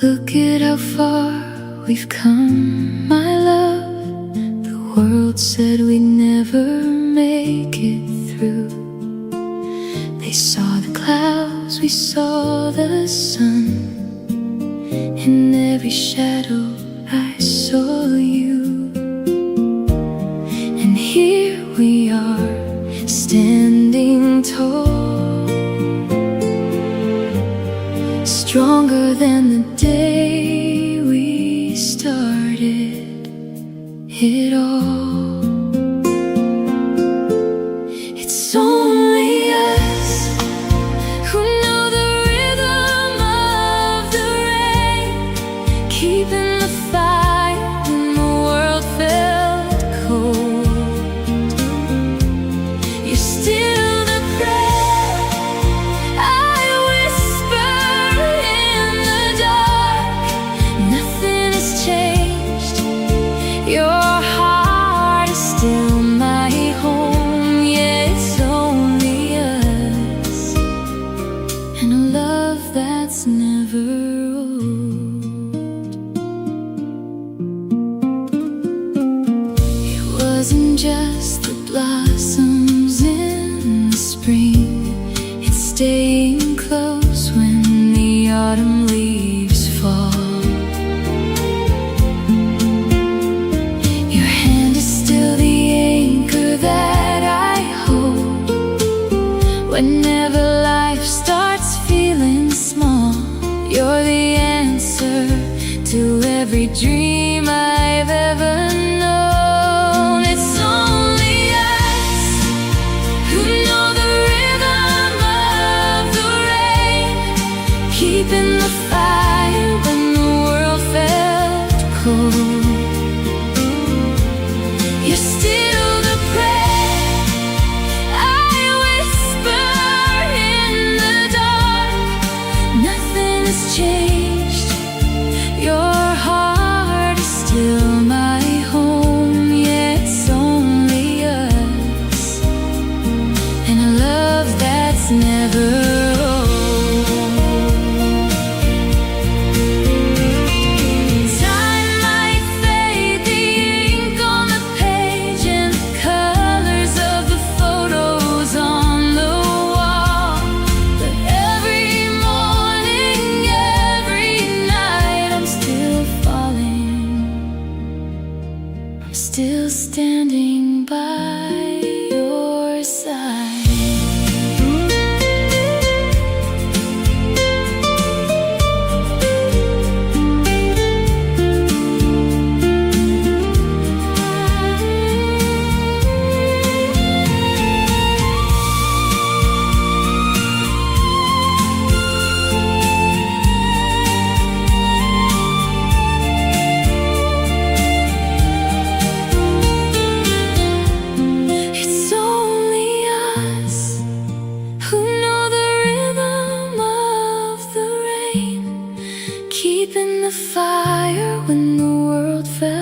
Look at how far we've come, my love. The world said we'd never make it through. They saw the clouds, we saw the sun. In every shadow I saw you. And here we are, standing tall, stronger than the day we started it all. It's only us who know the rhythm of the rain, keeping the fire when the world felt cold. You're still the prayer I whisper in the dark. Nothing has changed. Your heart is still my home. Yeah, it's only us, and a love that's never old. It wasn't just the blossoms in the spring, it's staying close when the autumn leaves fall. Your hand is still the anchor that I hold whenever life starts feeling small. You're the answer to every dream I've ever known. It's only us who know the rhythm of the rain, keeping the fire when the world felt cold. You're still the prayer I whisper in the dark. Nothing has changed. Your heart is still my home. Yeah, it's only us, and a love that's never old. Time might fade the ink on the page and the colors of the photos on the wall, but every morning, every night, I'm still falling. I'm still standing by your side. It's only us who know the rhythm of the rain, keeping the fire when the world fell